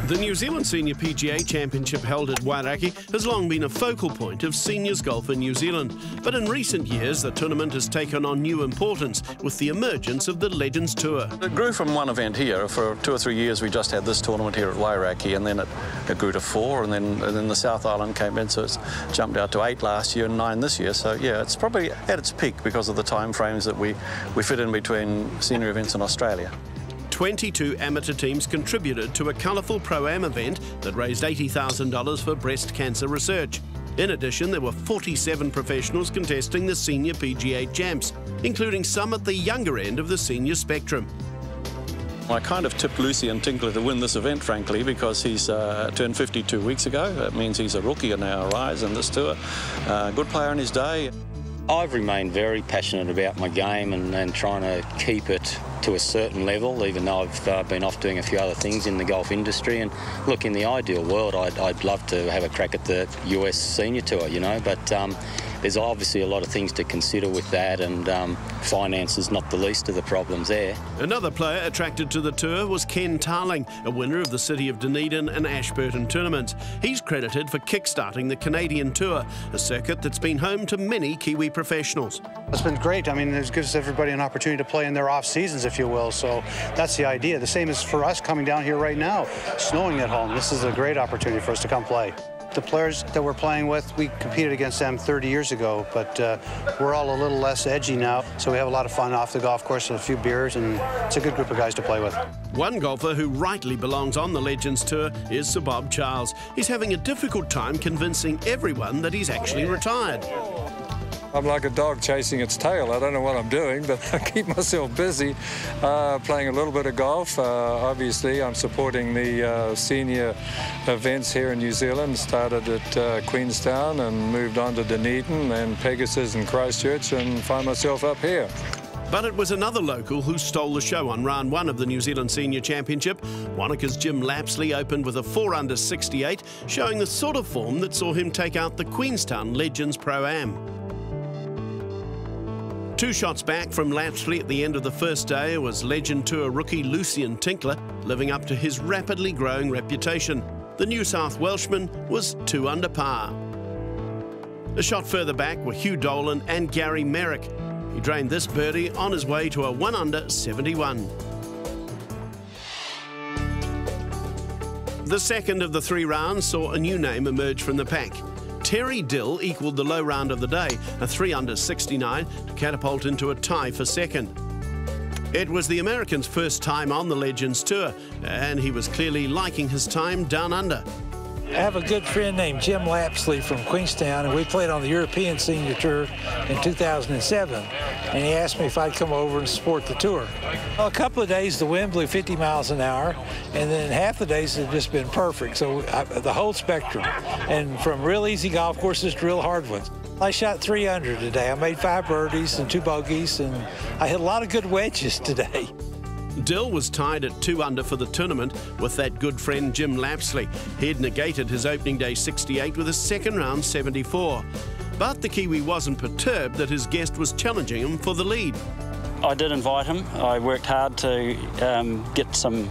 The New Zealand Senior PGA Championship held at Wairakei has long been a focal point of seniors golf in New Zealand. But in recent years, the tournament has taken on new importance with the emergence of the Legends Tour. It grew from one event here. For 2 or 3 years, we just had this tournament here at Wairakei, and then it grew to 4, and then the South Island came in, so it's jumped out to 8 last year and 9 this year. So, yeah, it's probably at its peak because of the time frames that we fit in between senior events in Australia. 22 amateur teams contributed to a colourful Pro-Am event that raised $80,000 for breast cancer research. In addition, there were 47 professionals contesting the Senior PGA Champs, including some at the younger end of the senior spectrum. I kind of tipped Lucian Tinkler to win this event, frankly, because he's turned 52 weeks ago. That means he's a rookie in our rise in this tour. Good player in his day. I've remained very passionate about my game and trying to keep it to a certain level, even though I've been off doing a few other things in the golf industry. And look, in the ideal world, I'd love to have a crack at the US Senior Tour, you know, but there's obviously a lot of things to consider with that, and finance is not the least of the problems there. Another player attracted to the tour was Ken Tarling, a winner of the City of Dunedin and Ashburton tournaments. He's credited for kick-starting the Canadian Tour, a circuit that's been home to many Kiwi professionals. It's been great. I mean, it gives everybody an opportunity to play in their off-seasons, if you will, so that's the idea. The same as for us coming down here right now, snowing at home. This is a great opportunity for us to come play. The players that we're playing with, we competed against them 30 years ago, but we're all a little less edgy now, so we have a lot of fun off the golf course with a few beers, and it's a good group of guys to play with. One golfer who rightly belongs on the Legends Tour is Sir Bob Charles. He's having a difficult time convincing everyone that he's actually retired. I'm like a dog chasing its tail. I don't know what I'm doing, but I keep myself busy playing a little bit of golf. Obviously, I'm supporting the senior events here in New Zealand. Started at Queenstown and moved on to Dunedin and Pegasus and Christchurch, and find myself up here. But it was another local who stole the show on round 1 of the New Zealand Senior Championship. Wanaka's Jim Lapsley opened with a 4-under 68, showing the sort of form that saw him take out the Queenstown Legends Pro-Am. 2 shots back from Lapsley at the end of the first day was Legend Tour rookie Lucian Tinkler, living up to his rapidly growing reputation. The New South Welshman was 2 under par. A shot further back were Hugh Dolan and Gary Merrick. He drained this birdie on his way to a 1-under 71. The second of the 3 rounds saw a new name emerge from the pack. Terry Dill equalled the low round of the day, a 3-under 69, to catapult into a tie for second. It was the American's first time on the Legends Tour, and he was clearly liking his time down under. I have a good friend named Jim Lapsley from Queenstown, and we played on the European Senior Tour in 2007. And he asked me if I'd come over and support the tour. Well, a couple of days the wind blew 50 miles an hour, and then half the days have just been perfect. So the whole spectrum, and from real easy golf courses to real hard ones. I shot 3 under today. I made 5 birdies and 2 bogeys, and I hit a lot of good wedges today. Dill was tied at 2 under for the tournament with that good friend Jim Lapsley. He'd negated his opening day 68 with a second round 74. But the Kiwi wasn't perturbed that his guest was challenging him for the lead. I did invite him. I worked hard to get some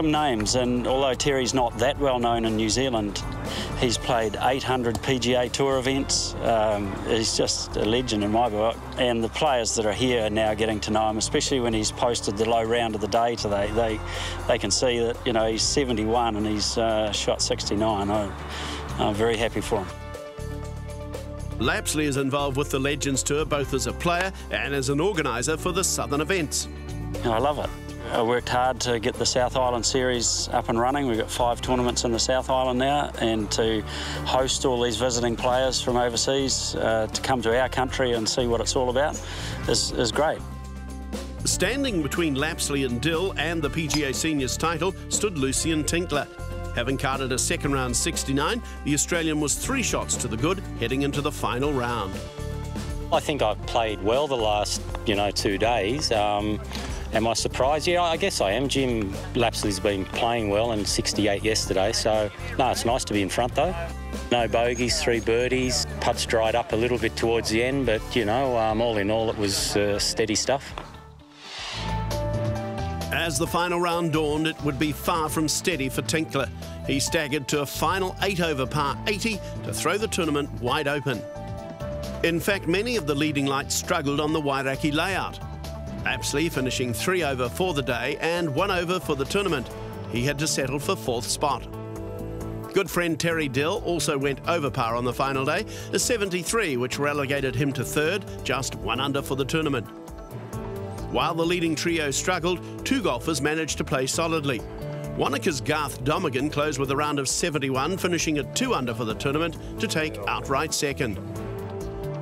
names, and although Terry's not that well known in New Zealand, he's played 800 PGA Tour events. He's just a legend in my book, and the players that are here are now getting to know him, especially when he's posted the low round of the day today. They can see that, you know, he's 71 and he's shot 69. I'm very happy for him. Lapsley is involved with the Legends Tour both as a player and as an organiser for the Southern events. I love it. I worked hard to get the South Island series up and running. We've got 5 tournaments in the South Island now, and to host all these visiting players from overseas to come to our country and see what it's all about is great. Standing between Lapsley and Dill and the PGA Seniors title stood Lucian Tinkler. Having carded a second round 69, the Australian was 3 shots to the good heading into the final round. I think I've played well the last, 2 days. Am I surprised? Yeah, I guess I am. Jim Lapsley's been playing well in 68 yesterday, so no, it's nice to be in front though. No bogeys, 3 birdies, putts dried up a little bit towards the end, but all in all it was steady stuff. As the final round dawned, it would be far from steady for Tinkler. He staggered to a final 8-over par 80 to throw the tournament wide open. In fact, many of the leading lights struggled on the Wairakei layout. Lapsley finishing 3 over for the day and 1 over for the tournament. He had to settle for 4th spot. Good friend Terry Dill also went over par on the final day, a 73, which relegated him to 3rd, just 1 under for the tournament. While the leading trio struggled, 2 golfers managed to play solidly. Wanaka's Garth Domigan closed with a round of 71, finishing at 2 under for the tournament to take outright 2nd.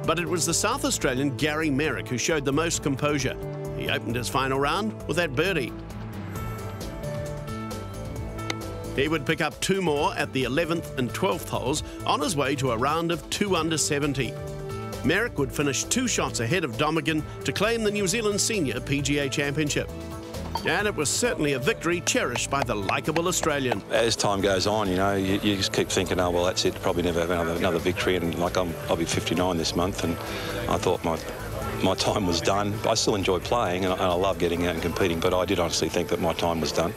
But it was the South Australian Gary Merrick who showed the most composure. He opened his final round with that birdie. He would pick up 2 more at the 11th and 12th holes on his way to a round of 2 under 70. Merrick would finish 2 shots ahead of Domigan to claim the New Zealand Senior PGA Championship. And it was certainly a victory cherished by the likeable Australian. As time goes on, you know, you just keep thinking, oh, well, that's it, probably never have another victory. And like I'll be 59 this month, and I thought my time was done. I still enjoy playing, and I love getting out and competing, but I did honestly think that my time was done.